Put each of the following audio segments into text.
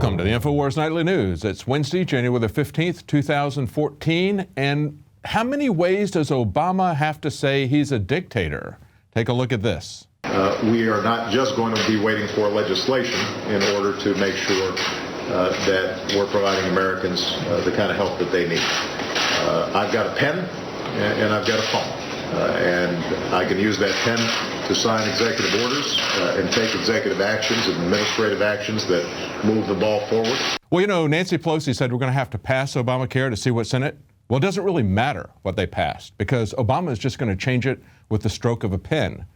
Welcome to the Infowars Nightly News. It's Wednesday, January the 15th, 2014. And how many ways does Obama have to say he's a dictator? Take a look at this. We are not just going to be waiting for legislation in order to make sure that we're providing Americans the kind of help that they need. I've got a pen and I've got a phone. And I can use that pen to sign executive orders and take executive actions and administrative actions that move the ball forward. Well, you know, Nancy Pelosi said we're going to have to pass Obamacare to see what's in it. Well, it doesn't really matter what they passed because Obama is just going to change it with the stroke of a pen. And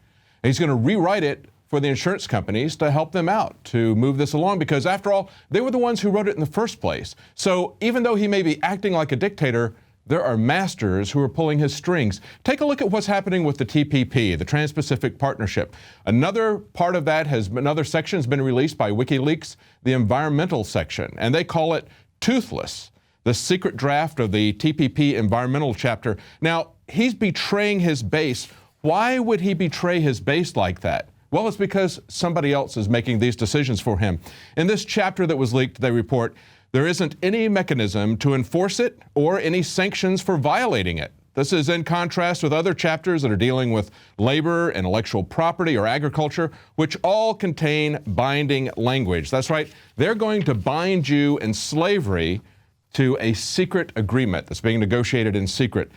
he's going to rewrite it for the insurance companies to help them out to move this along because, after all, they were the ones who wrote it in the first place. So even though he may be acting like a dictator, there are masters who are pulling his strings. Take a look at what's happening with the TPP, the Trans-Pacific Partnership. Another part of that another section has been released by WikiLeaks, the environmental section, and they call it Toothless, the secret draft of the TPP environmental chapter. Now, he's betraying his base. Why would he betray his base like that? Well, it's because somebody else is making these decisions for him. In this chapter that was leaked, they report, there isn't any mechanism to enforce it or any sanctions for violating it. This is in contrast with other chapters that are dealing with labor, intellectual property, or agriculture, which all contain binding language. That's right, they're going to bind you in slavery to a secret agreement that's being negotiated in secret.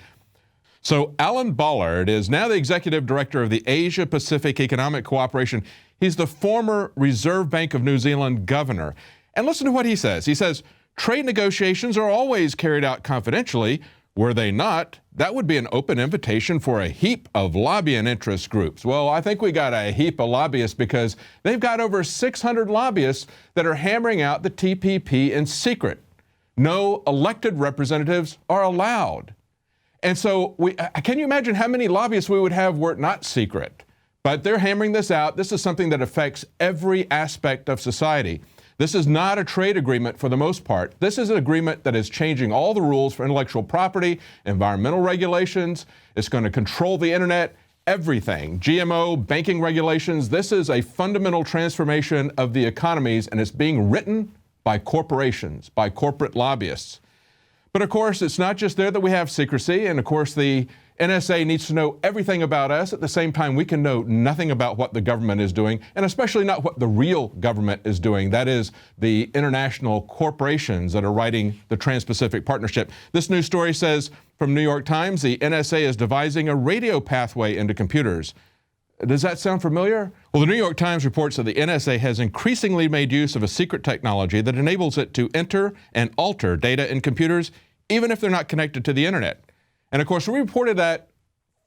So Alan Ballard is now the executive director of the Asia Pacific Economic Cooperation. He's the former Reserve Bank of New Zealand governor. And listen to what he says. He says, trade negotiations are always carried out confidentially. Were they not, that would be an open invitation for a heap of lobbying interest groups. Well, I think we got a heap of lobbyists because they've got over 600 lobbyists that are hammering out the TPP in secret. No elected representatives are allowed. And so can you imagine how many lobbyists we would have were it not secret? But they're hammering this out. This is something that affects every aspect of society. This is not a trade agreement for the most part. This is an agreement that is changing all the rules for intellectual property, environmental regulations. It's going to control the internet, everything. GMO, banking regulations. This is a fundamental transformation of the economies, and it's being written by corporations, by corporate lobbyists. But of course, it's not just there that we have secrecy, and of course the N.S.A. needs to know everything about us. At the same time, we can know nothing about what the government is doing, and especially not what the real government is doing. That is the international corporations that are writing the Trans-Pacific Partnership. This news story says from New York Times, the N.S.A. is devising a radio pathway into computers. Does that sound familiar? Well, the New York Times reports that the N.S.A. has increasingly made use of a secret technology that enables it to enter and alter data in computers, even if they're not connected to the internet. And of course, we reported that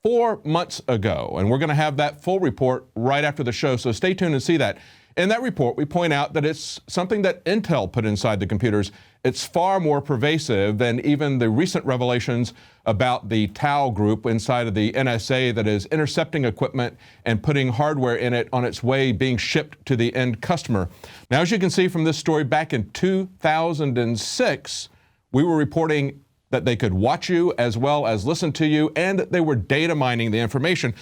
4 months ago, and we're going to have that full report right after the show, so stay tuned and see that. In that report, we point out that it's something that Intel put inside the computers. It's far more pervasive than even the recent revelations about the Tau group inside of the N.S.A. that is intercepting equipment and putting hardware in it on its way being shipped to the end customer. Now, as you can see from this story, back in 2006, we were reporting that they could watch you as well as listen to you, and they were data mining the information.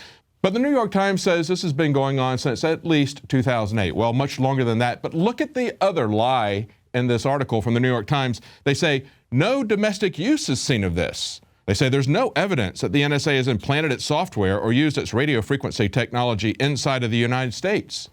But the New York Times says this has been going on since at least 2008. Well, much longer than that. But look at the other lie in this article from the New York Times. They say no domestic use is seen of this. They say there's no evidence that the NSA has implanted its software or used its radio frequency technology inside of the United States.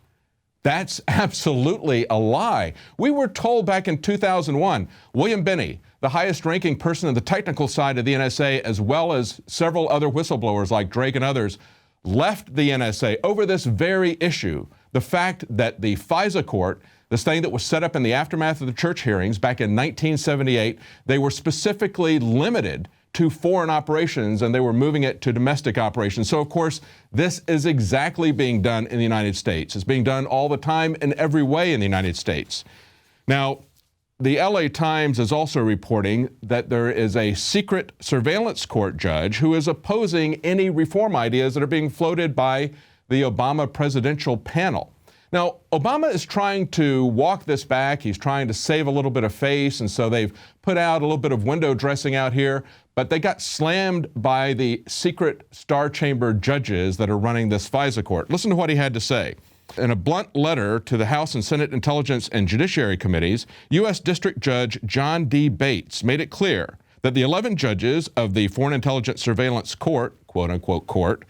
That's absolutely a lie. We were told back in 2001, William Binney, the highest ranking person on the technical side of the NSA, as well as several other whistleblowers like Drake and others, left the NSA over this very issue. The fact that the FISA court, this thing that was set up in the aftermath of the church hearings back in 1978, they were specifically limited to foreign operations, and they were moving it to domestic operations. So, of course, this is exactly being done in the United States. It's being done all the time in every way in the United States. Now, the LA Times is also reporting that there is a secret surveillance court judge who is opposing any reform ideas that are being floated by the Obama presidential panel. Now, Obama is trying to walk this back. He's trying to save a little bit of face, and so they've put out a little bit of window dressing out here, but they got slammed by the secret star chamber judges that are running this FISA court. Listen to what he had to say. In a blunt letter to the House and Senate Intelligence and Judiciary Committees, U.S. District Judge John D. Bates made it clear that the 11 judges of the Foreign Intelligence Surveillance Court, quote-unquote court,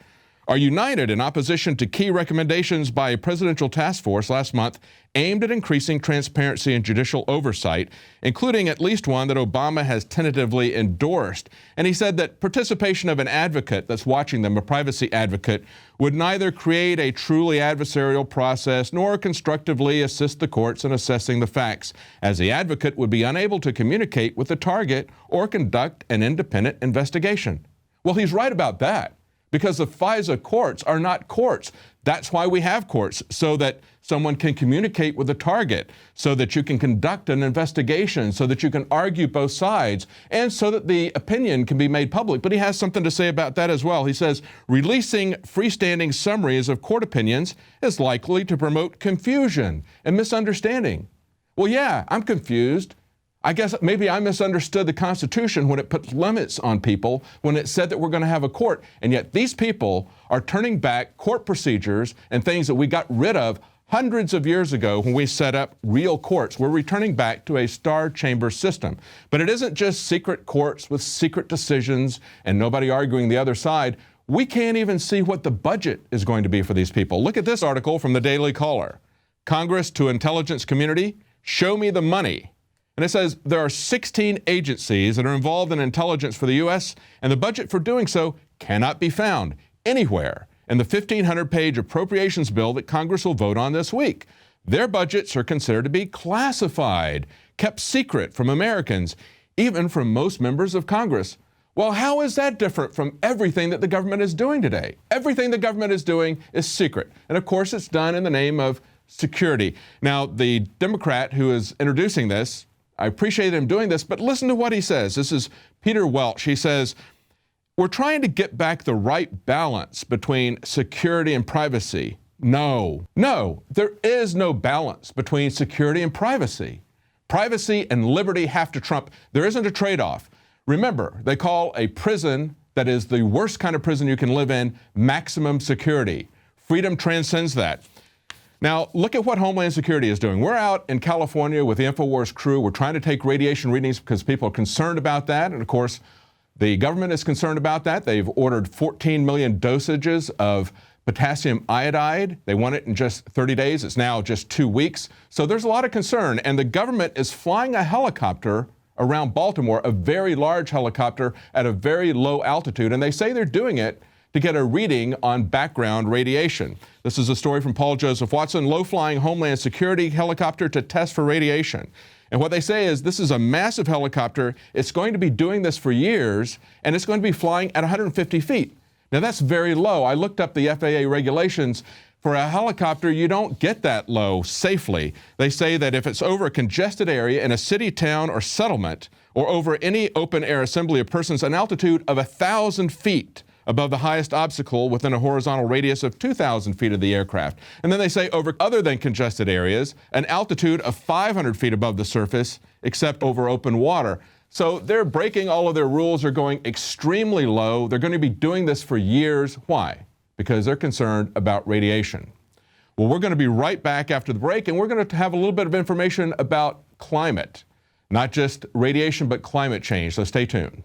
are united in opposition to key recommendations by a presidential task force last month aimed at increasing transparency and judicial oversight, including at least one that Obama has tentatively endorsed. And he said that participation of an advocate that's watching them, a privacy advocate, would neither create a truly adversarial process nor constructively assist the courts in assessing the facts, as the advocate would be unable to communicate with the target or conduct an independent investigation. Well, he's right about that, because the FISA courts are not courts. That's why we have courts, so that someone can communicate with the target, so that you can conduct an investigation, so that you can argue both sides, and so that the opinion can be made public. But he has something to say about that as well. He says, releasing freestanding summaries of court opinions is likely to promote confusion and misunderstanding. Well, yeah, I'm confused. I guess maybe I misunderstood the Constitution when it put limits on people, when it said that we're going to have a court. And yet these people are turning back court procedures and things that we got rid of hundreds of years ago when we set up real courts. We're returning back to a star chamber system. But it isn't just secret courts with secret decisions and nobody arguing the other side. We can't even see what the budget is going to be for these people. Look at this article from the Daily Caller. Congress to intelligence community, show me the money. And it says there are 16 agencies that are involved in intelligence for the U.S., and the budget for doing so cannot be found anywhere in the 1,500-page appropriations bill that Congress will vote on this week. Their budgets are considered to be classified, kept secret from Americans, even from most members of Congress. Well, how is that different from everything that the government is doing today? Everything the government is doing is secret. And of course, it's done in the name of security. Now, the Democrat who is introducing this, I appreciate him doing this, but listen to what he says. This is Peter Welch. He says, we're trying to get back the right balance between security and privacy. No, there is no balance between security and privacy. Privacy and liberty have to trump. There isn't a trade-off. Remember, they call a prison that is the worst kind of prison you can live in maximum security. Freedom transcends that. Now, look at what Homeland Security is doing. We're out in California with the Infowars crew. We're trying to take radiation readings because people are concerned about that. And of course, the government is concerned about that. They've ordered 14 million dosages of potassium iodide. They want it in just 30 days. It's now just 2 weeks. So there's a lot of concern. And the government is flying a helicopter around Baltimore, a very large helicopter at a very low altitude. And they say they're doing it to get a reading on background radiation. This is a story from Paul Joseph Watson, low-flying Homeland Security helicopter to test for radiation. And what they say is this is a massive helicopter. It's going to be doing this for years, and it's going to be flying at 150 feet. Now, that's very low. I looked up the FAA regulations. For a helicopter, you don't get that low safely. They say that if it's over a congested area in a city, town, or settlement, or over any open-air assembly of persons, an altitude of 1,000 feet, above the highest obstacle within a horizontal radius of 2,000 feet of the aircraft. And then they say over other than congested areas, an altitude of 500 feet above the surface, except over open water. So they're breaking all of their rules. They're going extremely low. They're going to be doing this for years. Why? Because they're concerned about radiation. Well, we're going to be right back after the break, and we're going to have a little bit of information about climate. Not just radiation, but climate change. So stay tuned.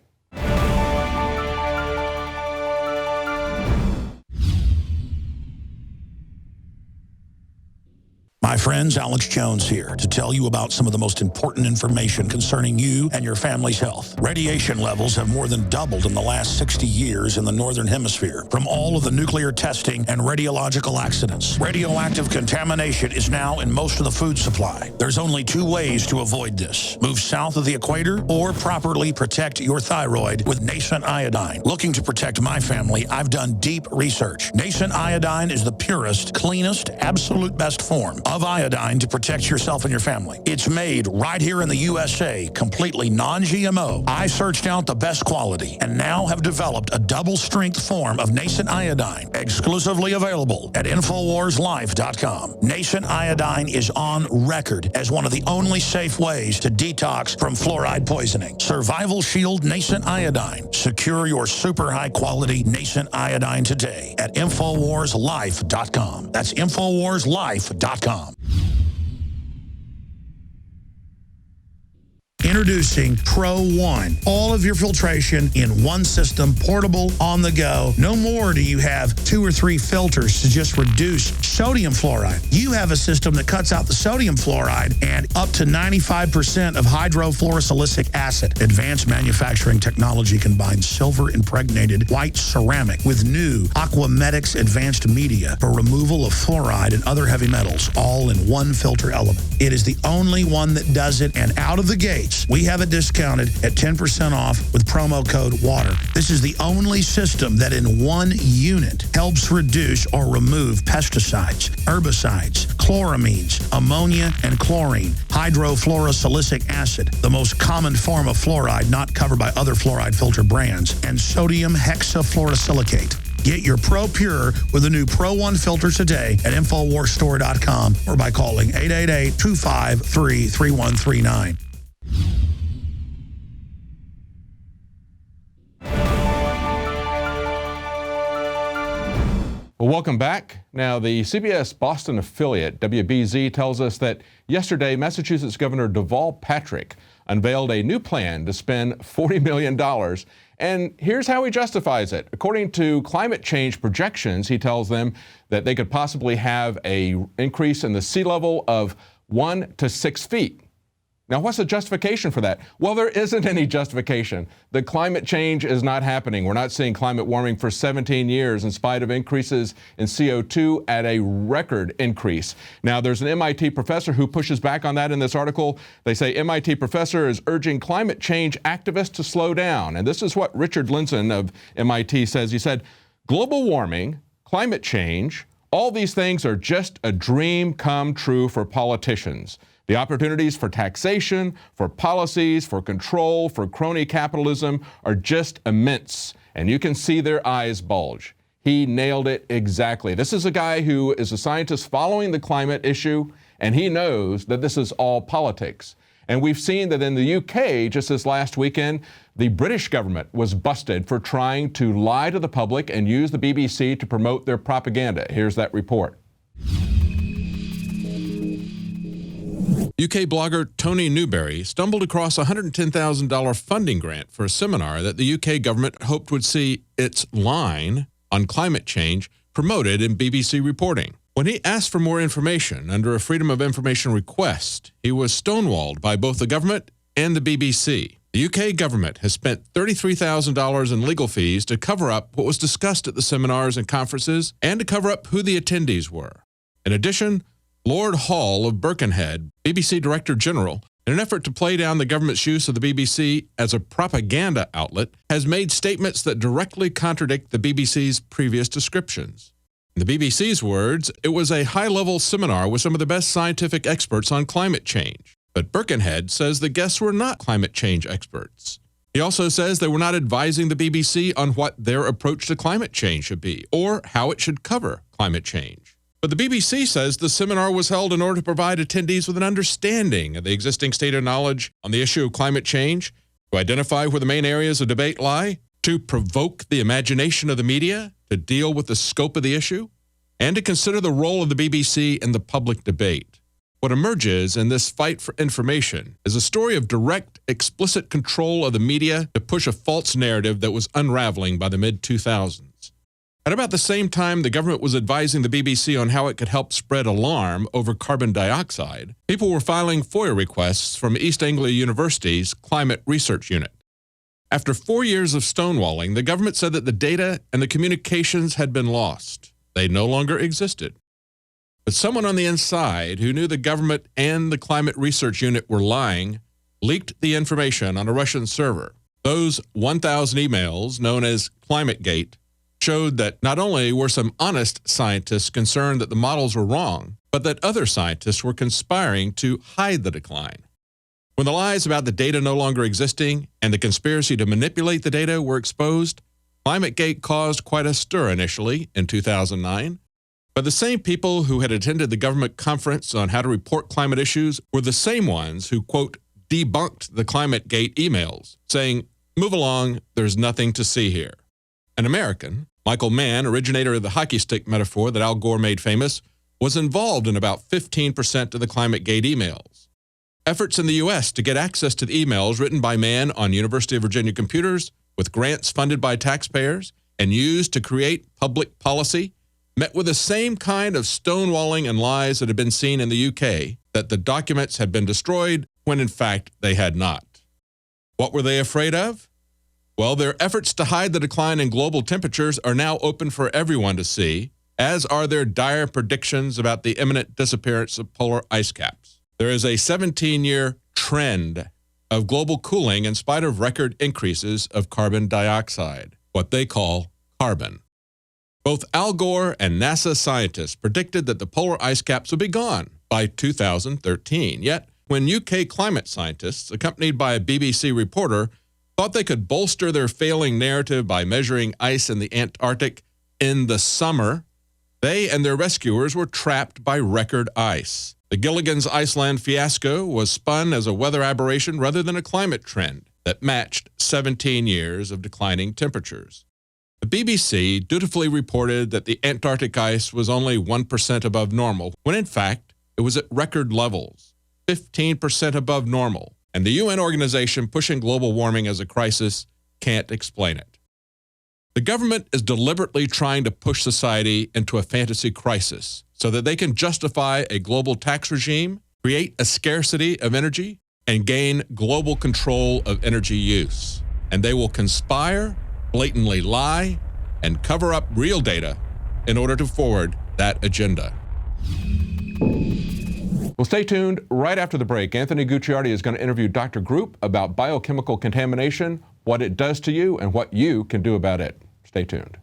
My friends, Alex Jones here to tell you about some of the most important information concerning you and your family's health. Radiation levels have more than doubled in the last 60 years in the Northern Hemisphere from all of the nuclear testing and radiological accidents. Radioactive contamination is now in most of the food supply. There's only 2 ways to avoid this. Move south of the equator or properly protect your thyroid with nascent iodine. Looking to protect my family, I've done deep research. Nascent iodine is the purest, cleanest, absolute best form of of iodine to protect yourself and your family. It's made right here in the USA, completely non-GMO. I searched out the best quality and now have developed a double-strength form of nascent iodine, exclusively available at InfoWarsLife.com. Nascent iodine is on record as one of the only safe ways to detox from fluoride poisoning. Survival Shield Nascent Iodine. Secure your super high-quality nascent iodine today at InfoWarsLife.com. That's InfoWarsLife.com. Introducing Pro One. All of your filtration in one system, portable, on the go. No more do you have 2 or 3 filters to just reduce sodium fluoride. You have a system that cuts out the sodium fluoride and up to 95% of hydrofluorosilicic acid. Advanced manufacturing technology combines silver-impregnated white ceramic with new Aquamedics advanced media for removal of fluoride and other heavy metals, all in one filter element. It is the only one that does it, and out of the gates, we have it discounted at 10% off with promo code WATER. This is the only system that in one unit helps reduce or remove pesticides, herbicides, chloramines, ammonia, and chlorine, hydrofluorosilicic acid, the most common form of fluoride not covered by other fluoride filter brands, and sodium hexafluorosilicate. Get your Pro Pure with the new Pro One filter today at InfoWarsStore.com or by calling 888-253-3139. Well, welcome back. Now, the CBS Boston affiliate, WBZ, tells us that yesterday, Massachusetts Governor Deval Patrick unveiled a new plan to spend $40 million. And here's how he justifies it. According to climate change projections, he tells them that they could possibly have an increase in the sea level of 1 to 6 feet. Now, what's the justification for that? Well, there isn't any justification. The climate change is not happening. We're not seeing climate warming for 17 years in spite of increases in CO2 at a record increase. Now, there's an MIT professor who pushes back on that in this article. They say MIT professor is urging climate change activists to slow down. And this is what Richard Linson of MIT says. He said, global warming, climate change, all these things are just a dream come true for politicians. The opportunities for taxation, for policies, for control, for crony capitalism are just immense, and you can see their eyes bulge. He nailed it exactly. This is a guy who is a scientist following the climate issue, and he knows that this is all politics. And we've seen that in the UK, just this last weekend, the British government was busted for trying to lie to the public and use the BBC to promote their propaganda. Here's that report. UK blogger Tony Newberry stumbled across a $110,000 funding grant for a seminar that the UK government hoped would see its line on climate change promoted in BBC reporting. When he asked for more information under a Freedom of Information request, he was stonewalled by both the government and the BBC. The UK government has spent $33,000 in legal fees to cover up what was discussed at the seminars and conferences and to cover up who the attendees were. In addition, Lord Hall of Birkenhead, BBC Director General, in an effort to play down the government's use of the BBC as a propaganda outlet, has made statements that directly contradict the BBC's previous descriptions. In the BBC's words, it was a high-level seminar with some of the best scientific experts on climate change. But Birkenhead says the guests were not climate change experts. He also says they were not advising the BBC on what their approach to climate change should be or how it should cover climate change. But the BBC says the seminar was held in order to provide attendees with an understanding of the existing state of knowledge on the issue of climate change, to identify where the main areas of debate lie, to provoke the imagination of the media, to deal with the scope of the issue, and to consider the role of the BBC in the public debate. What emerges in this fight for information is a story of direct, explicit control of the media to push a false narrative that was unraveling by the mid-2000s. At about the same time the government was advising the BBC on how it could help spread alarm over carbon dioxide, people were filing FOIA requests from East Anglia University's Climate Research Unit. After 4 years of stonewalling, the government said that the data and the communications had been lost. They no longer existed. But someone on the inside who knew the government and the Climate Research Unit were lying leaked the information on a Russian server. Those 1,000 emails, known as ClimateGate, showed that not only were some honest scientists concerned that the models were wrong, but that other scientists were conspiring to hide the decline. When the lies about the data no longer existing and the conspiracy to manipulate the data were exposed, ClimateGate caused quite a stir initially in 2009. But the same people who had attended the government conference on how to report climate issues were the same ones who, quote, debunked the ClimateGate emails, saying, "Move along, there's nothing to see here." An American, Michael Mann, originator of the hockey stick metaphor that Al Gore made famous, was involved in about 15% of the ClimateGate emails. Efforts in the U.S. to get access to the emails written by Mann on University of Virginia computers with grants funded by taxpayers and used to create public policy met with the same kind of stonewalling and lies that had been seen in the UK, that the documents had been destroyed when in fact they had not. What were they afraid of? Well, their efforts to hide the decline in global temperatures are now open for everyone to see, as are their dire predictions about the imminent disappearance of polar ice caps. There is a 17-year trend of global cooling in spite of record increases of carbon dioxide, what they call carbon. Both Al Gore and NASA scientists predicted that the polar ice caps would be gone by 2013. Yet, when UK climate scientists, accompanied by a BBC reporter, thought they could bolster their failing narrative by measuring ice in the Antarctic in the summer, they and their rescuers were trapped by record ice. The Gilligan's Iceland fiasco was spun as a weather aberration rather than a climate trend that matched 17 years of declining temperatures. The BBC dutifully reported that the Antarctic ice was only 1% above normal, when in fact it was at record levels, 15% above normal, and the UN organization pushing global warming as a crisis can't explain it. The government is deliberately trying to push society into a fantasy crisis so that they can justify a global tax regime, create a scarcity of energy, and gain global control of energy use. And they will conspire, blatantly lie, and cover up real data in order to forward that agenda. Well, stay tuned. Right after the break, Anthony Gucciardi is going to interview Dr. Group about biochemical contamination, what it does to you, and what you can do about it. Stay tuned.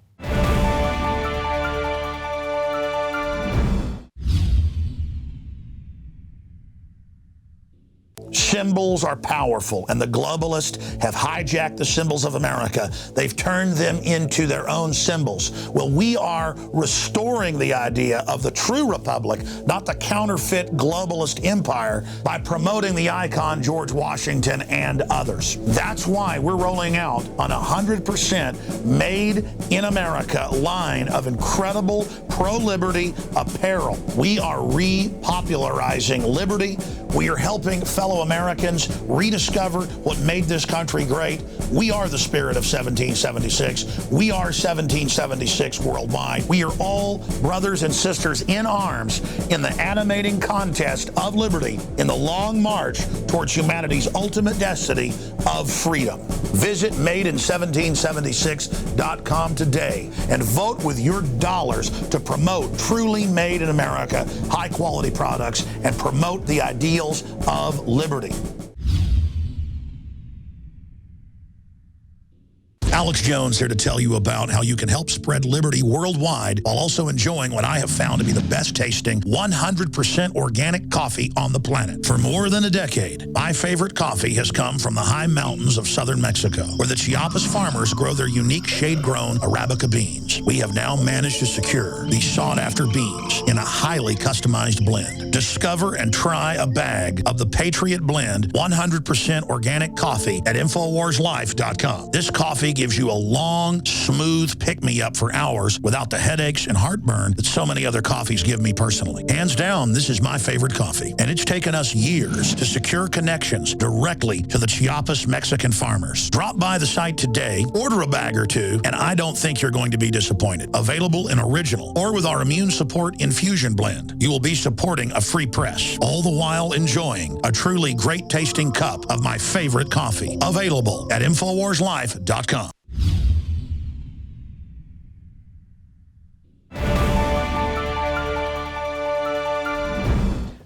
Symbols are powerful, and the globalists have hijacked the symbols of America. They've turned them into their own symbols. Well, we are restoring the idea of the true republic, not the counterfeit globalist empire, by promoting the icon George Washington and others. That's why we're rolling out an 100% made in America line of incredible pro-liberty apparel. We are repopularizing liberty. We are helping fellow Americans rediscover what made this country great. We are the spirit of 1776. We are 1776 worldwide. We are all brothers and sisters in arms in the animating contest of liberty in the long march towards humanity's ultimate destiny of freedom. Visit madein1776.com today and vote with your dollars to promote truly made in America, high-quality products, and promote the ideals of liberty. Alex Jones here to tell you about how you can help spread liberty worldwide while also enjoying what I have found to be the best tasting 100% organic coffee on the planet. For more than a decade, my favorite coffee has come from the high mountains of southern Mexico, where the Chiapas farmers grow their unique shade-grown Arabica beans. We have now managed to secure these sought-after beans in a highly customized blend. Discover and try a bag of the Patriot Blend 100% organic coffee at InfoWarsLife.com. This coffee gives you a long, smooth pick-me-up for hours without the headaches and heartburn that so many other coffees give me personally. Hands down, this is my favorite coffee, and it's taken us years to secure connections directly to the Chiapas Mexican farmers. Drop by the site today, order a bag or two, and I don't think you're going to be disappointed. Available in original or with our Immune Support Infusion Blend. You will be supporting a free press, all the while enjoying a truly great-tasting cup of my favorite coffee. Available at InfoWarsLife.com.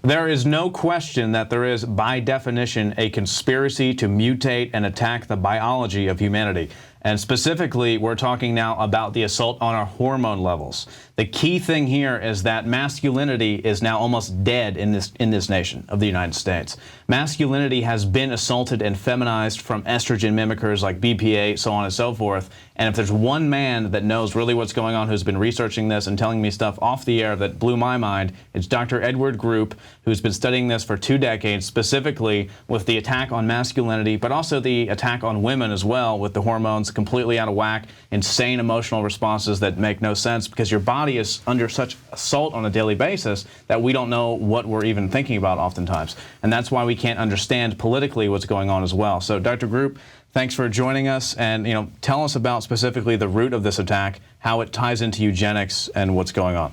There is no question that there is, by definition, a conspiracy to mutate and attack the biology of humanity. And specifically, we're talking now about the assault on our hormone levels. The key thing here is that masculinity is now almost dead in this nation of the United States. Masculinity has been assaulted and feminized from estrogen mimickers like BPA, so on and so forth. And if there's one man that knows really what's going on, who's been researching this and telling me stuff off the air that blew my mind, it's Dr. Edward Group, who's been studying this for 2 decades, specifically with the attack on masculinity, but also the attack on women as well, with the hormones completely out of whack, insane emotional responses that make no sense, because your body is under such assault on a daily basis that we don't know what we're even thinking about oftentimes. And that's why we can't understand politically what's going on as well. So, Dr. Group, thanks for joining us, and tell us about specifically the root of this attack, how it ties into eugenics, and what's going on.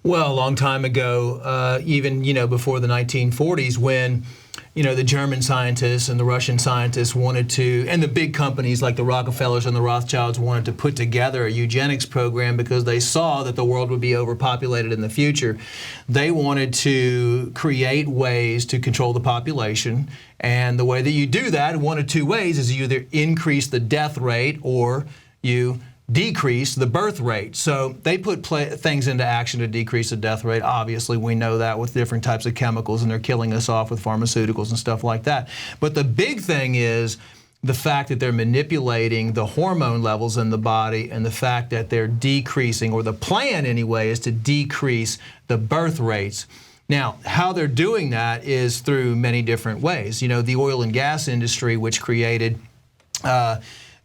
Well, a long time ago, even before the 1940s, when the German scientists and the Russian scientists wanted to, and the big companies like the Rockefellers and the Rothschilds wanted to put together a eugenics program because they saw that the world would be overpopulated in the future. They wanted to create ways to control the population, and the way that you do that, one of 2 ways, is you either increase the death rate or you decrease the birth rate. So they put things into action to decrease the death rate. Obviously, we know that with different types of chemicals, and they're killing us off with pharmaceuticals and stuff like that. But the big thing is the fact that they're manipulating the hormone levels in the body, and the fact that they're decreasing, or the plan anyway, is to decrease the birth rates. Now, how they're doing that is through many different ways. The oil and gas industry, which created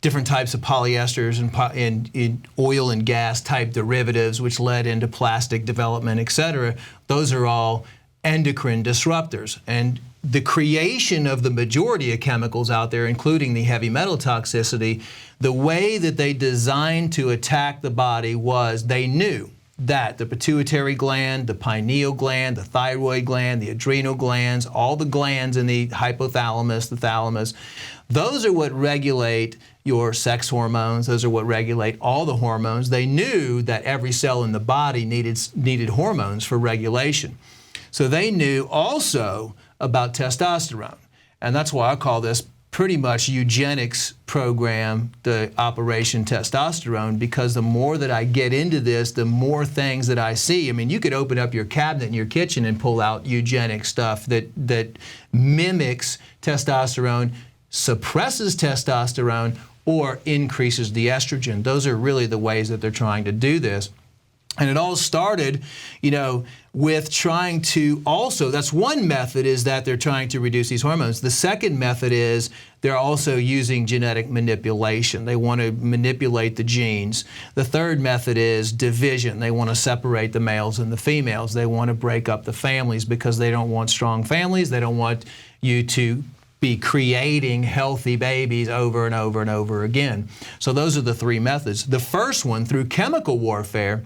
different types of polyesters and in oil and gas type derivatives, which led into plastic development, etc. Those are all endocrine disruptors. And the creation of the majority of chemicals out there, including the heavy metal toxicity, the way that they designed to attack the body was they knew that the pituitary gland, the pineal gland, the thyroid gland, the adrenal glands, all the glands in the hypothalamus, the thalamus, those are what regulate your sex hormones. Those are what regulate all the hormones. They knew that every cell in the body needed hormones for regulation. So they knew also about testosterone. And that's why I call this pretty much eugenics program, the Operation Testosterone, because the more that I get into this, the more things that I see. I mean, you could open up your cabinet in your kitchen and pull out eugenic stuff that mimics testosterone, suppresses testosterone, or increases the estrogen. Those are really the ways that they're trying to do this. And it all started, with trying to also, that's one method, is that they're trying to reduce these hormones. The second method is they're also using genetic manipulation. They want to manipulate the genes. The third method is division. They want to separate the males and the females. They want to break up the families because they don't want strong families. They don't want you to be creating healthy babies over and over and over again. So those are the 3 methods. The first one, through chemical warfare,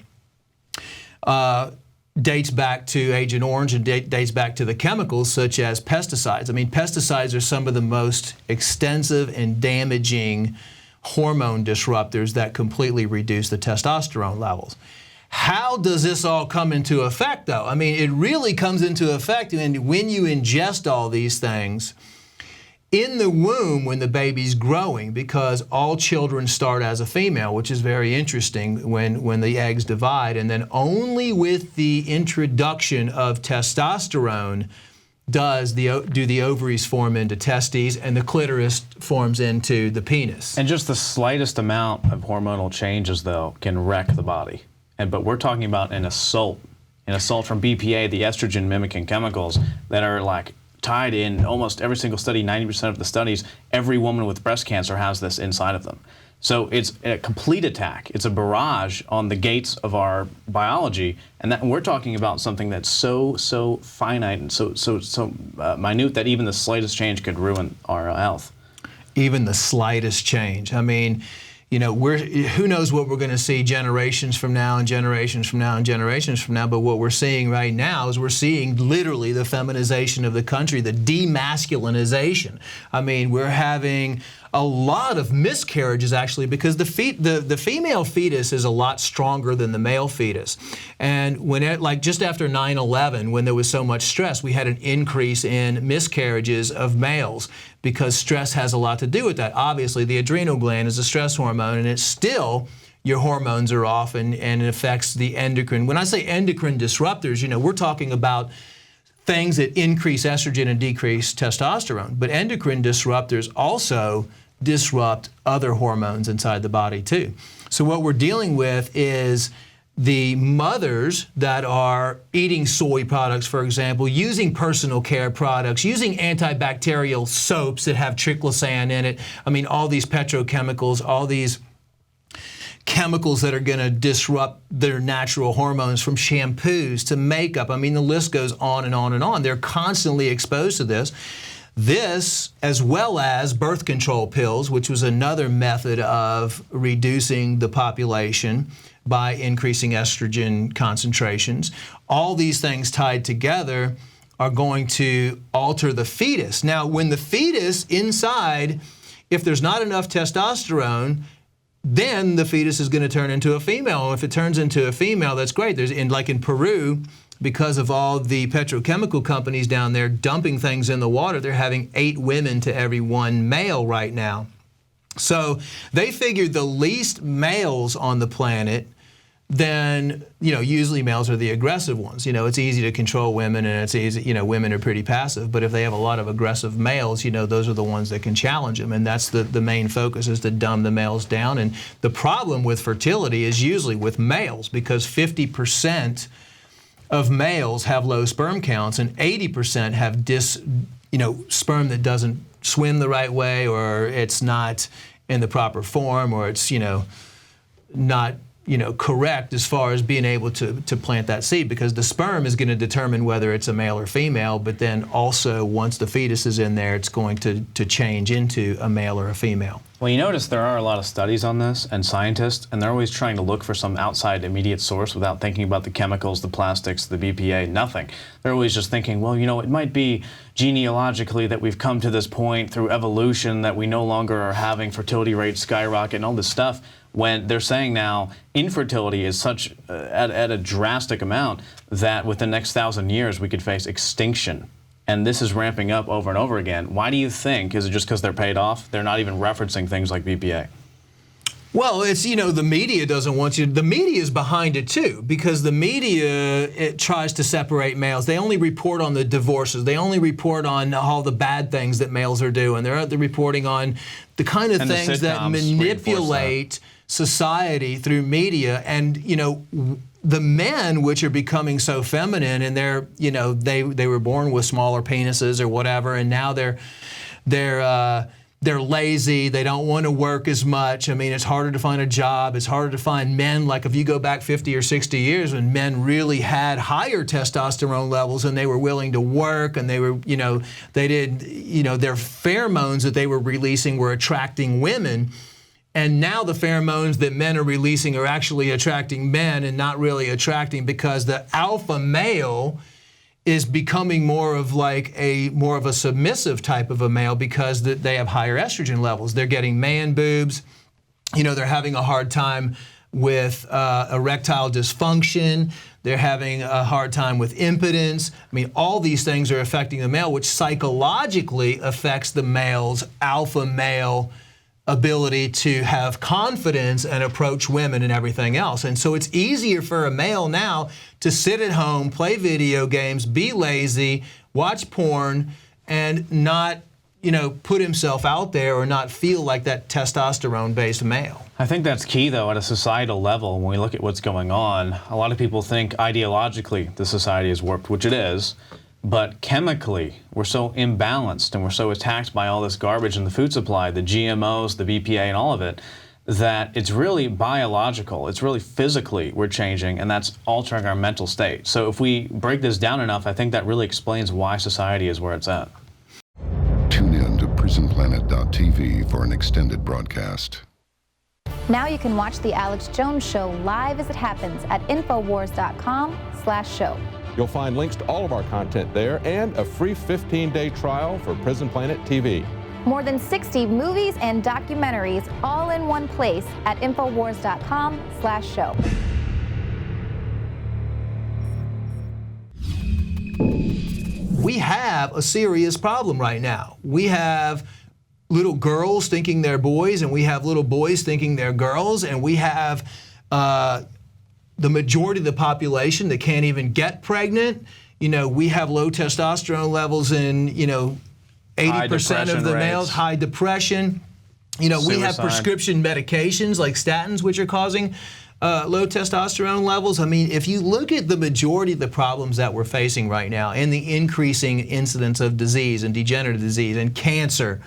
dates back to Agent Orange and dates back to the chemicals such as pesticides. I mean, pesticides are some of the most extensive and damaging hormone disruptors that completely reduce the testosterone levels. How does this all come into effect, though? I mean, it really comes into effect when you ingest all these things in the womb when the baby's growing, because all children start as a female, which is very interesting when the eggs divide. And then only with the introduction of testosterone do the ovaries form into testes, and the clitoris forms into the penis. And just the slightest amount of hormonal changes, though, can wreck the body. But we're talking about an assault from BPA, the estrogen mimicking chemicals that are like tied in almost every single study. 90% of the studies, every woman with breast cancer has this inside of them. So it's a complete attack. It's a barrage on the gates of our biology, and we're talking about something that's so finite and so minute that even the slightest change could ruin our health. Even the slightest change. I mean, who knows what we're going to see generations from now and generations from now and generations from now, but what we're seeing right now is we're seeing literally the feminization of the country, the demasculinization. I mean, we're having a lot of miscarriages actually, because the female fetus is a lot stronger than the male fetus. And when like just after 9/11, when there was so much stress, we had an increase in miscarriages of males because stress has a lot to do with that. Obviously, the adrenal gland is a stress hormone, and it's still, your hormones are off, and it affects the endocrine. When I say endocrine disruptors, we're talking about things that increase estrogen and decrease testosterone. But endocrine disruptors also disrupt other hormones inside the body too. So what we're dealing with is the mothers that are eating soy products, for example, using personal care products, using antibacterial soaps that have triclosan in it. I mean, all these petrochemicals, all these chemicals that are going to disrupt their natural hormones, from shampoos to makeup. I mean, the list goes on and on and on. They're constantly exposed to this. This, as well as birth control pills, which was another method of reducing the population by increasing estrogen concentrations. All these things tied together are going to alter the fetus. Now, when the fetus inside, if there's not enough testosterone, then the fetus is going to turn into a female. And if it turns into a female, that's great. Like in Peru, because of all the petrochemical companies down there dumping things in the water, they're having 8 women to every 1 male right now. So they figured the least males on the planet, then, usually males are the aggressive ones. It's easy to control women, and it's easy, women are pretty passive. But if they have a lot of aggressive males, those are the ones that can challenge them. And that's the main focus, is to dumb the males down. And the problem with fertility is usually with males, because 50% of males have low sperm counts, and 80% have sperm that doesn't swim the right way, or it's not in the proper form, or it's, not correct as far as being able to plant that seed, because the sperm is going to determine whether it's a male or female, but then also once the fetus is in there, it's going to change into a male or a female. Well, you notice there are a lot of studies on this, and scientists, and they're always trying to look for some outside immediate source without thinking about the chemicals, the plastics, the BPA, nothing. They're always just thinking, well, it might be genealogically that we've come to this point through evolution that we no longer are having fertility rates skyrocket and all this stuff, when they're saying now infertility is such at a drastic amount that within the next 1,000 years we could face extinction. And this is ramping up over and over again. Why do you think? Is it just because they're paid off? They're not even referencing things like BPA. Well, it's, the media doesn't want you. The media is behind it too, because the media, it tries to separate males. They only report on the divorces. They only report on all the bad things that males are doing. They're reporting on the kind of things that manipulate society through media. And, the men, which are becoming so feminine, and they're, they were born with smaller penises or whatever, and now they're lazy. They don't want to work as much. I mean, it's harder to find a job. It's harder to find men. Like if you go back 50 or 60 years when men really had higher testosterone levels and they were willing to work, and they were, they did, their pheromones that they were releasing were attracting women. And now the pheromones that men are releasing are actually attracting men and not really attracting, because the alpha male is becoming more of a submissive type of a male, because they have higher estrogen levels. They're getting man boobs. They're having a hard time with erectile dysfunction. They're having a hard time with impotence. I mean, all these things are affecting the male, which psychologically affects the male's alpha male ability to have confidence and approach women and everything else. And so it's easier for a male now to sit at home, play video games, be lazy, watch porn, and not, put himself out there, or not feel like that testosterone-based male. I think that's key, though, at a societal level. When we look at what's going on, a lot of people think ideologically the society has warped, which it is. But chemically, we're so imbalanced, and we're so attacked by all this garbage in the food supply, the GMOs, the BPA, and all of it, that it's really biological. It's really physically we're changing, and that's altering our mental state. So if we break this down enough, I think that really explains why society is where it's at. Tune in to PrisonPlanet.tv for an extended broadcast. Now you can watch The Alex Jones Show live as it happens at Infowars.com/show. You'll find links to all of our content there, and a free 15-day trial for Prison Planet TV. More than 60 movies and documentaries all in one place at Infowars.com/show. We have a serious problem right now. We have little girls thinking they're boys, and we have little boys thinking they're girls, and we have the majority of the population that can't even get pregnant. You know, we have low testosterone levels in, 80% of the males, high depression. You know, we have prescription medications like statins, which are causing low testosterone levels. I mean, if you look at the majority of the problems that we're facing right now and the increasing incidence of disease and degenerative disease and cancer,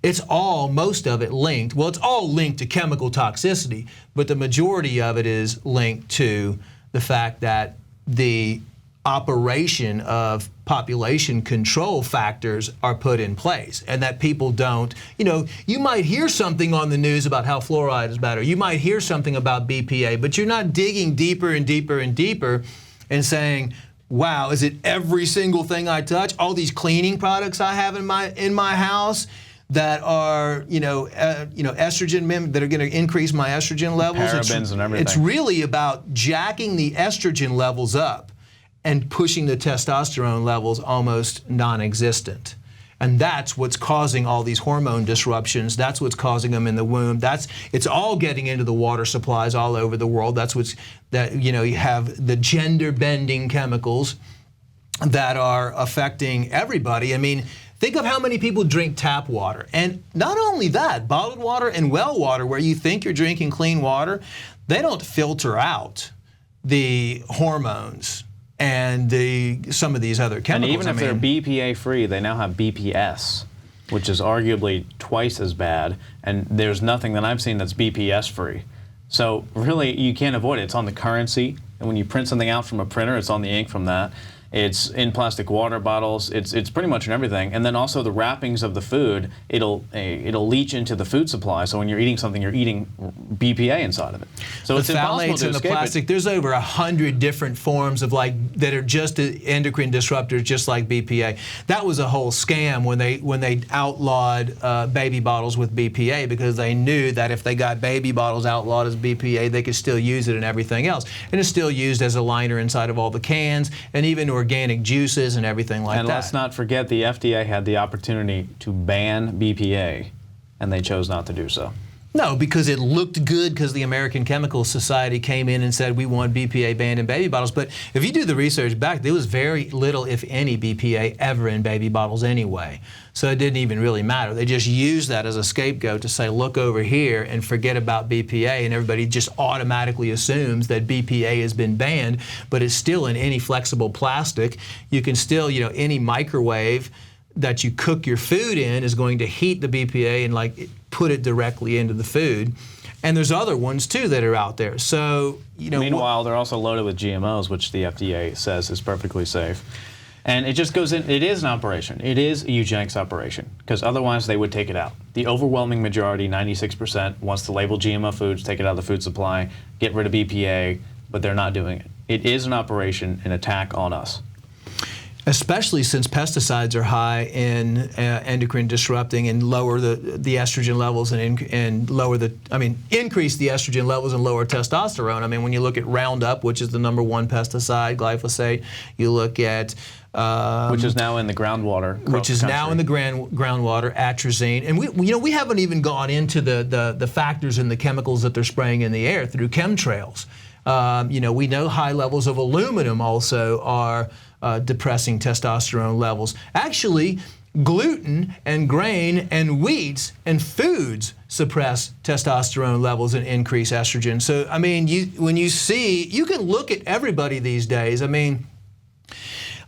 it's all, most of it linked, well, it's all linked to chemical toxicity, but the majority of it is linked to the fact that the operation of population control factors are put in place, and that people don't, you might hear something on the news about how fluoride is bad, or you might hear something about BPA, but you're not digging deeper and deeper and deeper and saying, wow, is it every single thing I touch? All these cleaning products I have in my house that are, estrogen, that are going to increase my estrogen levels. Parabens and everything. It's really about jacking the estrogen levels up and pushing the testosterone levels almost non-existent. And that's what's causing all these hormone disruptions. That's what's causing them in the womb. It's all getting into the water supplies all over the world. You have the gender-bending chemicals that are affecting everybody. I mean, think of how many people drink tap water. And not only that, bottled water and well water, where you think you're drinking clean water, they don't filter out the hormones and some of these other chemicals. And even if they're BPA free, they now have BPS, which is arguably twice as bad. And there's nothing that I've seen that's BPS free. So really, you can't avoid it. It's on the currency. And when you print something out from a printer, it's on the ink from that. It's in plastic water bottles. It's pretty much in everything. And then also the wrappings of the food, it'll leach into the food supply. So when you're eating something, you're eating BPA inside of it. So it's impossible to escape plastic. There's over 100 different forms of that are just endocrine disruptors, just like BPA. That was a whole scam when they outlawed baby bottles with BPA, because they knew that if they got baby bottles outlawed as BPA, they could still use it in everything else. And it's still used as a liner inside of all the cans, and even organic juices and everything like that. And let's not forget, the FDA had the opportunity to ban BPA, and they chose not to do so. No, because it looked good, because the American Chemical Society came in and said we want BPA banned in baby bottles. But if you do the research back, there was very little, if any, BPA ever in baby bottles anyway. So it didn't even really matter. They just used that as a scapegoat to say, look over here and forget about BPA, and everybody just automatically assumes that BPA has been banned, but it's still in any flexible plastic. You can still, any microwave that you cook your food in is going to heat the BPA and put it directly into the food. And there's other ones too that are out there. So, meanwhile, they're also loaded with GMOs, which the FDA says is perfectly safe. And it just goes in, it is an operation. It is a eugenics operation, because otherwise they would take it out. The overwhelming majority, 96%, wants to label GMO foods, take it out of the food supply, get rid of BPA, but they're not doing it. It is an operation, an attack on us. Especially since pesticides are high in endocrine disrupting and lower the estrogen levels and increase the estrogen levels and lower testosterone. I mean, when you look at Roundup, which is the #1 pesticide, glyphosate, you look at which is now in the groundwater. Now in the groundwater, atrazine, and we haven't even gone into the factors and the chemicals that they're spraying in the air through chemtrails. We know high levels of aluminum also are depressing testosterone levels. Actually, gluten and grain and wheat and foods suppress testosterone levels and increase estrogen. So, I mean, you can look at everybody these days. I mean,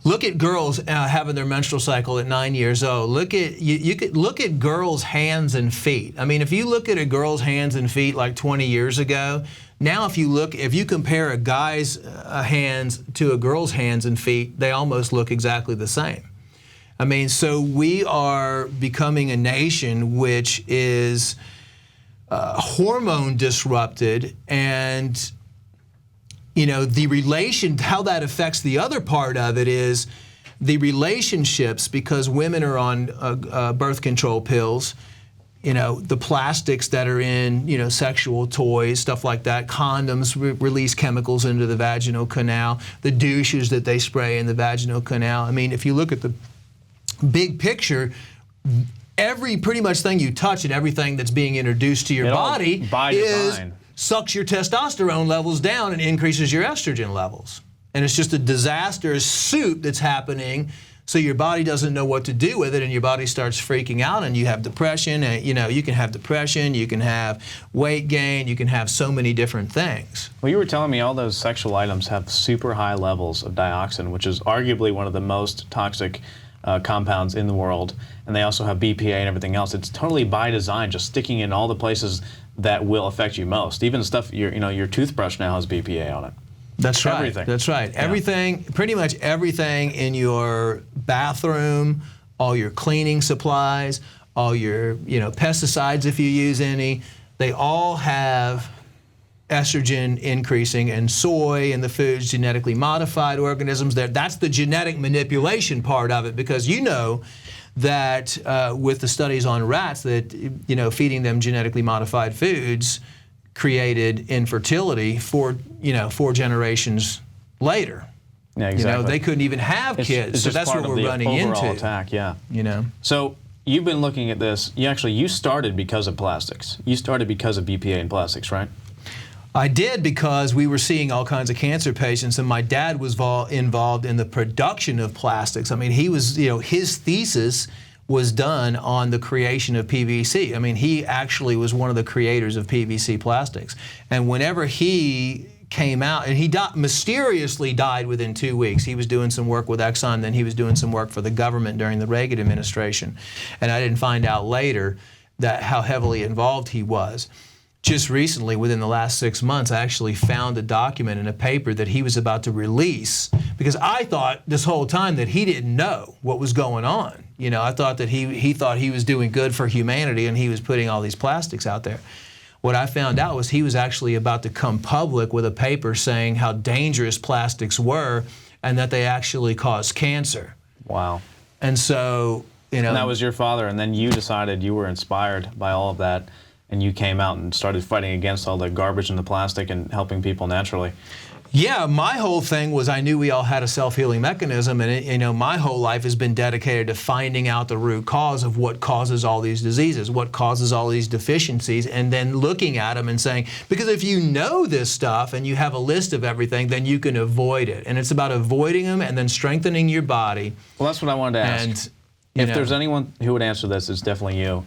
look at girls having their menstrual cycle at 9 years old. You could look at girls' hands and feet. I mean, if you look at a girl's hands and feet like 20 years ago, now if you compare a guy's hands to a girl's hands and feet, they almost look exactly the same. I mean, so we are becoming a nation which is hormone disrupted, and the relation, how that affects the other part of it is the relationships, because women are on birth control pills, you know, the plastics that are in, you know, sexual toys, stuff like that, condoms release chemicals into the vaginal canal, the douches that they spray in the vaginal canal. I mean, if you look at the big picture, every pretty much thing you touch and everything that's being introduced to your body sucks your testosterone levels down and increases your estrogen levels. And it's just a disastrous soup that's happening. So your body doesn't know what to do with it, and your body starts freaking out, and you have depression. And, you know, you can have depression, you can have weight gain, you can have so many different things. Well, you were telling me all those sexual items have super high levels of dioxin, which is arguably one of the most toxic compounds in the world, and they also have BPA and everything else. It's totally by design, just sticking in all the places that will affect you most. Even stuff, your toothbrush now has BPA on it. That's right. Everything. That's right. Yeah. Everything, pretty much everything in your bathroom, all your cleaning supplies, all your, you know, pesticides if you use any, they all have estrogen increasing, and soy and the foods, genetically modified organisms. That's the genetic manipulation part of it, because you know that with the studies on rats that, you know, feeding them genetically modified foods created infertility for, you know, 4 generations later. Yeah, exactly. You know, they couldn't even have kids. It's so that's what we're running into. Overall attack, yeah. You know. So you've been looking at this. You started because of plastics. You started because of BPA and plastics, right? I did, because we were seeing all kinds of cancer patients, and my dad was involved in the production of plastics. I mean, he was, you know, his thesis was done on the creation of PVC. I mean, he actually was one of the creators of PVC plastics. And whenever he came out, and he mysteriously died within 2 weeks. He was doing some work with Exxon, then he was doing some work for the government during the Reagan administration. And I didn't find out later that how heavily involved he was. Just recently, within the last 6 months, I actually found a document in a paper that he was about to release, because I thought this whole time that he didn't know what was going on. You know, I thought that he thought he was doing good for humanity, and he was putting all these plastics out there. What I found out was he was actually about to come public with a paper saying how dangerous plastics were, and that they actually cause cancer. Wow. And so, you know. And that was your father, and then you decided you were inspired by all of that, and you came out and started fighting against all the garbage and the plastic and helping people naturally. Yeah, my whole thing was I knew we all had a self-healing mechanism, and you know, my whole life has been dedicated to finding out the root cause of what causes all these diseases, what causes all these deficiencies, and then looking at them and saying, because if you know this stuff and you have a list of everything, then you can avoid it. And it's about avoiding them and then strengthening your body. Well, that's what I wanted to ask. And, if there's anyone who would answer this, it's definitely you.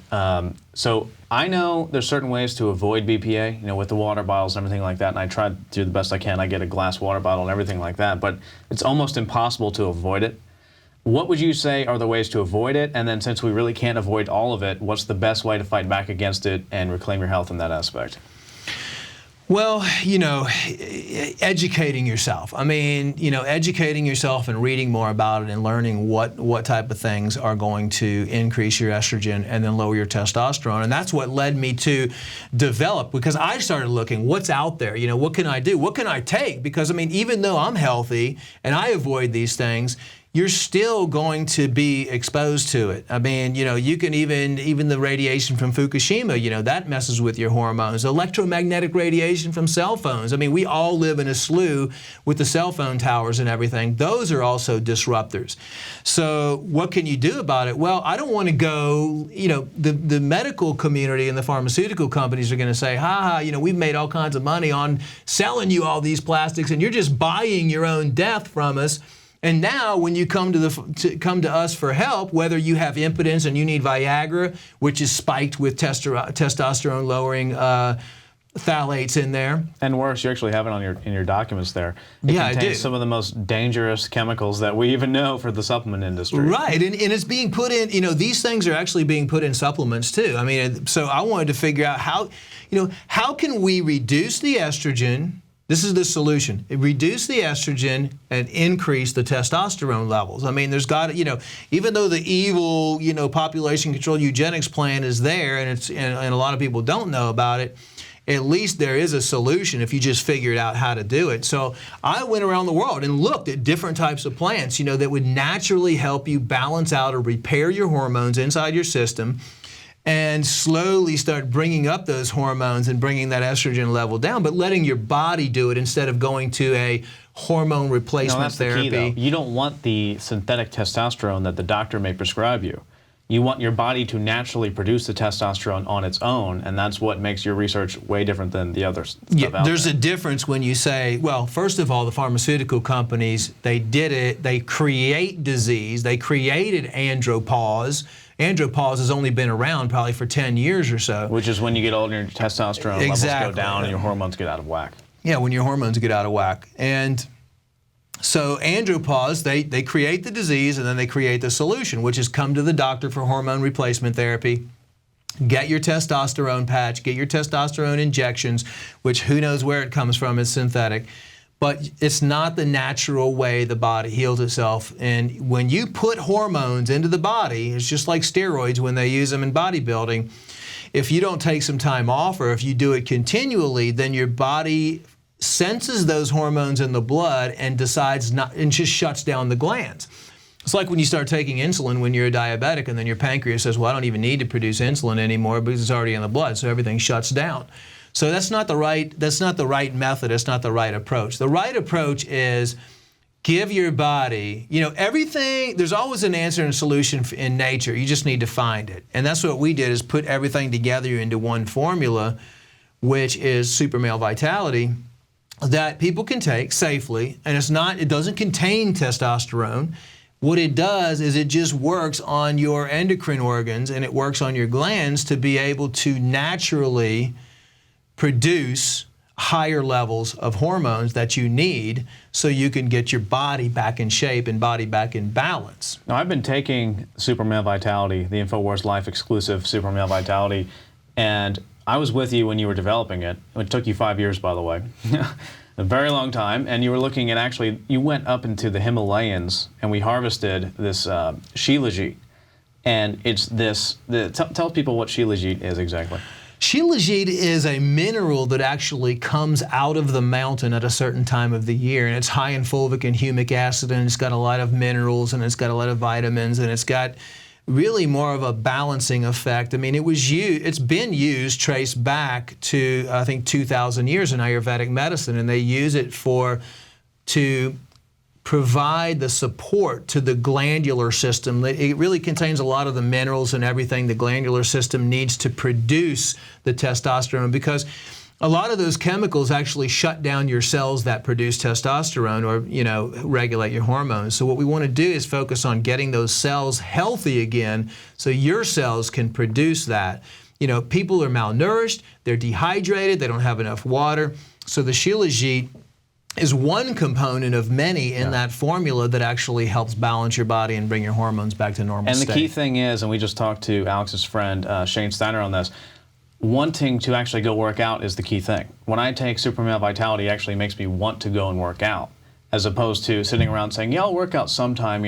So I know there's certain ways to avoid BPA, you know, with the water bottles and everything like that, and I try to do the best I can. I get a glass water bottle and everything like that, but it's almost impossible to avoid it. What would you say are the ways to avoid it? And then, since we really can't avoid all of it, what's the best way to fight back against it and reclaim your health in that aspect? Well, you know, educating yourself. I mean, you know, educating yourself and reading more about it and learning what type of things are going to increase your estrogen and then lower your testosterone. And that's what led me to develop, because I started looking what's out there. You know, what can I do? What can I take? Because, I mean, even though I'm healthy and I avoid these things, you're still going to be exposed to it. I mean, you know, you can even the radiation from Fukushima, you know, that messes with your hormones. Electromagnetic radiation from cell phones. I mean, we all live in a slough with the cell phone towers and everything. Those are also disruptors. So what can you do about it? Well, I don't want to go, you know, the medical community and the pharmaceutical companies are going to say, you know, we've made all kinds of money on selling you all these plastics, and you're just buying your own death from us. And now when you come to us for help, whether you have impotence and you need Viagra, which is spiked with testosterone lowering phthalates in there. And worse, you actually have it in your documents there. It contains some of the most dangerous chemicals that we even know for the supplement industry. Right, and it's being put in, you know, these things are actually being put in supplements too. I mean, so I wanted to figure out how can we reduce the estrogen. This is the solution. Reduce the estrogen and increase the testosterone levels. I mean, there's got to, you know, even though the evil, you know, population control eugenics plan is there, and a lot of people don't know about it, at least there is a solution if you just figured out how to do it. So I went around the world and looked at different types of plants, that would naturally help you balance out or repair your hormones inside your system, and slowly start bringing up those hormones and bringing that estrogen level down, but letting your body do it instead of going to a hormone replacement therapy. The key, though. You don't want the synthetic testosterone that the doctor may prescribe you. You want your body to naturally produce the testosterone on its own, and that's what makes your research way different than the other stuff out there. There's a difference when you say, well, first of all, the pharmaceutical companies, they did it, they create disease, they created andropause. Andropause has only been around probably for 10 years or so. Which is when you get older and your testosterone levels go down and your hormones get out of whack. Yeah, when your hormones get out of whack. And so andropause, they create the disease and then they create the solution, which is come to the doctor for hormone replacement therapy, get your testosterone patch, get your testosterone injections, which who knows where it comes from, it's synthetic. But it's not the natural way the body heals itself. And when you put hormones into the body, it's just like steroids when they use them in bodybuilding. If you don't take some time off or if you do it continually, then your body senses those hormones in the blood and decides not, and just shuts down the glands. It's like when you start taking insulin when you're a diabetic and then your pancreas says, well, I don't even need to produce insulin anymore because it's already in the blood, so everything shuts down. So that's not the right method, it's not the right approach. The right approach is give your body, everything, there's always an answer and solution in nature, you just need to find it. And that's what we did, is put everything together into one formula, which is Super Male Vitality, that people can take safely, and it doesn't contain testosterone. What it does is it just works on your endocrine organs and it works on your glands to be able to naturally produce higher levels of hormones that you need so you can get your body back in shape and body back in balance. Now, I've been taking Super Male Vitality, the Infowars Life exclusive Super Male Vitality, and I was with you when you were developing it. It took you 5 years, by the way. A very long time, and you were looking at, actually, you went up into the Himalayas and we harvested this Shilajit. And it's this, tell people what Shilajit is exactly. Shilajit is a mineral that actually comes out of the mountain at a certain time of the year, and it's high in fulvic and humic acid, and it's got a lot of minerals, and it's got a lot of vitamins, and it's got really more of a balancing effect. I mean, it's been used, traced back to, I think, 2,000 years in Ayurvedic medicine, and they use it to provide the support to the glandular system. It really contains a lot of the minerals and everything the glandular system needs to produce the testosterone, because a lot of those chemicals actually shut down your cells that produce testosterone or, regulate your hormones. So what we want to do is focus on getting those cells healthy again so your cells can produce that. People are malnourished, they're dehydrated, they don't have enough water. So the Shilajit is one component of many in that formula that actually helps balance your body and bring your hormones back to normal state. And the key thing is, and we just talked to Alex's friend Shane Steiner on this, wanting to actually go work out is the key thing. When I take Super Male Vitality, it actually makes me want to go and work out, as opposed to sitting around saying, yeah, I'll work out sometime.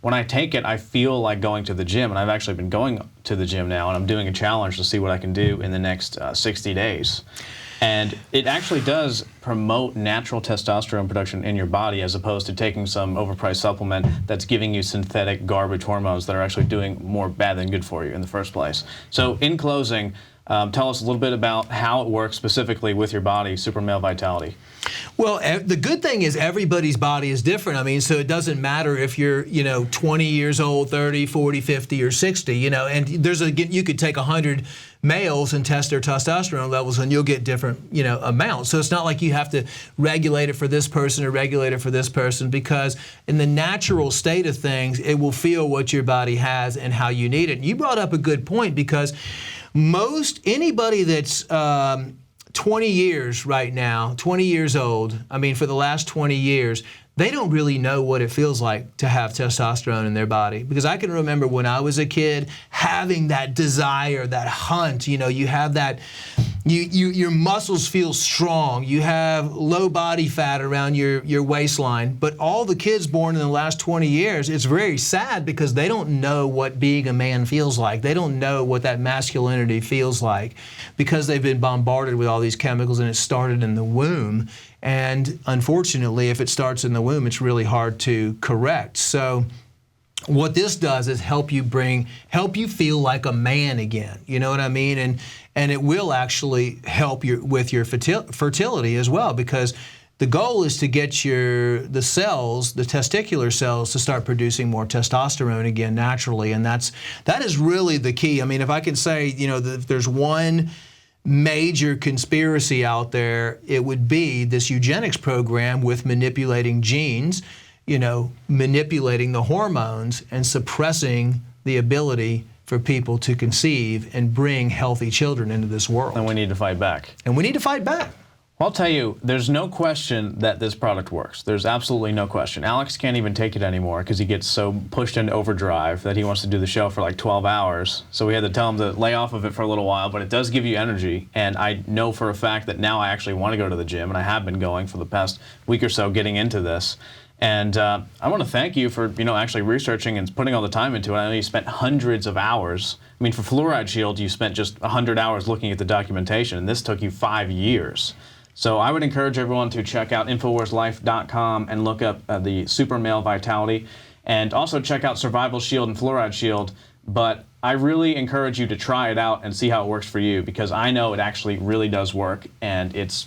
When I take it, I feel like going to the gym, and I've actually been going to the gym now, and I'm doing a challenge to see what I can do in the next 60 days. And it actually does promote natural testosterone production in your body, as opposed to taking some overpriced supplement that's giving you synthetic garbage hormones that are actually doing more bad than good for you in the first place. So in closing, tell us a little bit about how it works specifically with your body, Super Male Vitality. Well, the good thing is everybody's body is different. I mean, so it doesn't matter if you're, 20 years old, 30, 40, 50, or 60, and you could take 100 males and test their testosterone levels and you'll get different, amounts. So it's not like you have to regulate it for this person or regulate it for this person, because in the natural state of things, it will feel what your body has and how you need it. And you brought up a good point, because anybody that's 20 years right now, 20 years old, for the last 20 years, they don't really know what it feels like to have testosterone in their body. Because I can remember when I was a kid having that desire, that hunt, you have that Your muscles feel strong. You have low body fat around your waistline. But all the kids born in the last 20 years, it's very sad because they don't know what being a man feels like. They don't know what that masculinity feels like because they've been bombarded with all these chemicals, and it started in the womb. And unfortunately, if it starts in the womb, it's really hard to correct. So what this does is help you feel like a man again. You know what I mean? And it will actually help with your fertility as well, because the goal is to get the testicular cells, to start producing more testosterone again naturally, and that is really the key. I mean, if I can say, if there's one major conspiracy out there, it would be this eugenics program with manipulating genes, manipulating the hormones and suppressing the ability for people to conceive and bring healthy children into this world. And we need to fight back. And we need to fight back. Well, I'll tell you, there's no question that this product works. There's absolutely no question. Alex can't even take it anymore because he gets so pushed into overdrive that he wants to do the show for like 12 hours. So we had to tell him to lay off of it for a little while, but it does give you energy. And I know for a fact that now I actually want to go to the gym, and I have been going for the past week or so getting into this. And I want to thank you for, actually researching and putting all the time into it. I know you spent hundreds of hours. I mean, for Fluoride Shield, you spent just 100 hours looking at the documentation, and this took you 5 years. So I would encourage everyone to check out InfoWarsLife.com and look up the Super Male Vitality, and also check out Survival Shield and Fluoride Shield. But I really encourage you to try it out and see how it works for you, because I know it actually really does work, and it's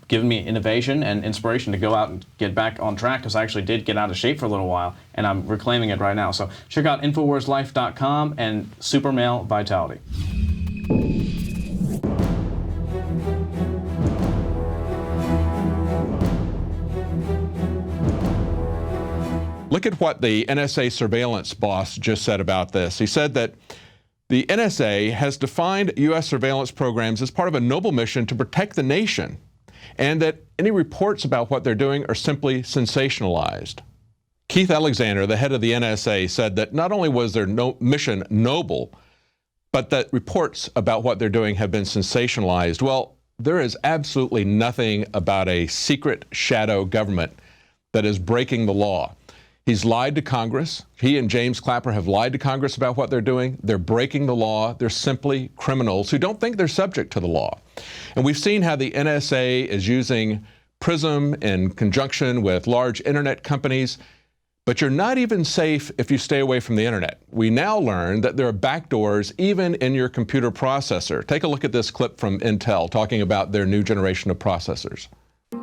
given me innovation and inspiration to go out and get back on track, because I actually did get out of shape for a little while, and I'm reclaiming it right now. So check out InfoWarsLife.com and Super Male Vitality. Look at what the N.S.A. surveillance boss just said about this. He said that the N.S.A. has defined U.S. surveillance programs as part of a noble mission to protect the nation, and that any reports about what they're doing are simply sensationalized. Keith Alexander, the head of the N.S.A., said that not only was their mission noble, but that reports about what they're doing have been sensationalized. Well, there is absolutely nothing about a secret shadow government that is breaking the law. He's lied to Congress. He and James Clapper have lied to Congress about what they're doing. They're breaking the law. They're simply criminals who don't think they're subject to the law. And we've seen how the N.S.A. is using PRISM in conjunction with large internet companies. But you're not even safe if you stay away from the internet. We now learn that there are backdoors even in your computer processor. Take a look at this clip from Intel talking about their new generation of processors.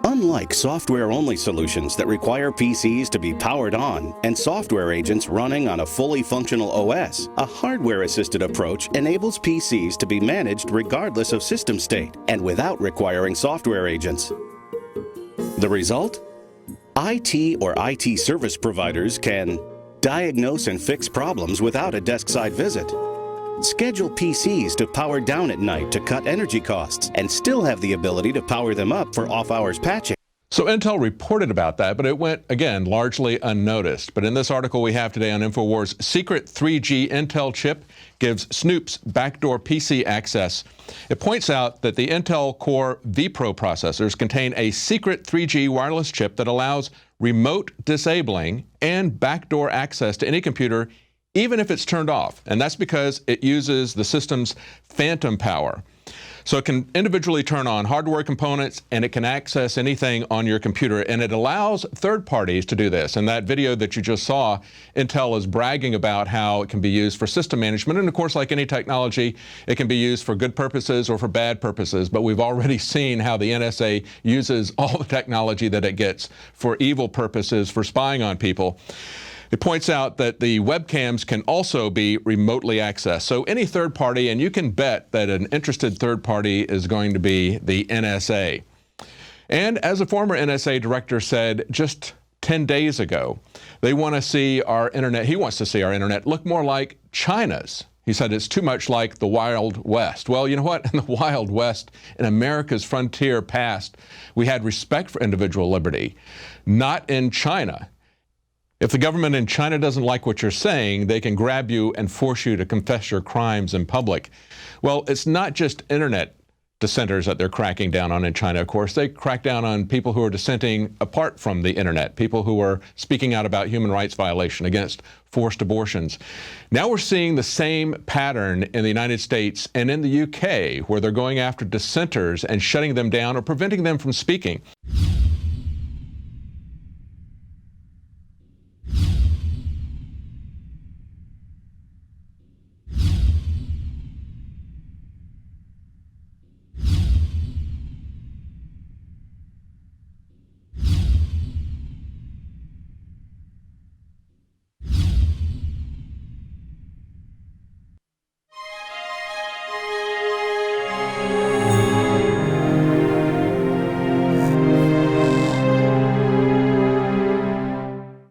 Unlike software-only solutions that require PCs to be powered on and software agents running on a fully functional OS, a hardware-assisted approach enables PCs to be managed regardless of system state and without requiring software agents. The result? IT or IT service providers can diagnose and fix problems without a desk-side visit, schedule PCs to power down at night to cut energy costs, and still have the ability to power them up for off-hours patching. So Intel reported about that, but it went, again, largely unnoticed. But in this article we have today on Infowars, secret 3G Intel chip gives snoops backdoor PC access. It points out that the Intel Core vPro processors contain a secret 3G wireless chip that allows remote disabling and backdoor access to any computer, even if it's turned off. And that's because it uses the system's phantom power. So it can individually turn on hardware components, and it can access anything on your computer. And it allows third parties to do this. In that video that you just saw, Intel is bragging about how it can be used for system management. And of course, like any technology, it can be used for good purposes or for bad purposes. But we've already seen how the NSA uses all the technology that it gets for evil purposes, for spying on people. It points out that the webcams can also be remotely accessed. So any third party, and you can bet that an interested third party is going to be the NSA. And as a former NSA director said just 10 days ago, they want to see our internet, he wants to see our internet look more like China's. He said it's too much like the Wild West. Well, you know what? In the Wild West, in America's frontier past, we had respect for individual liberty. Not in China. If the government in China doesn't like what you're saying, they can grab you and force you to confess your crimes in public. Well, it's not just internet dissenters that they're cracking down on in China. Of course, they crack down on people who are dissenting apart from the internet, people who are speaking out about human rights violation, against forced abortions. Now we're seeing the same pattern in the United States and in the UK, where they're going after dissenters and shutting them down or preventing them from speaking.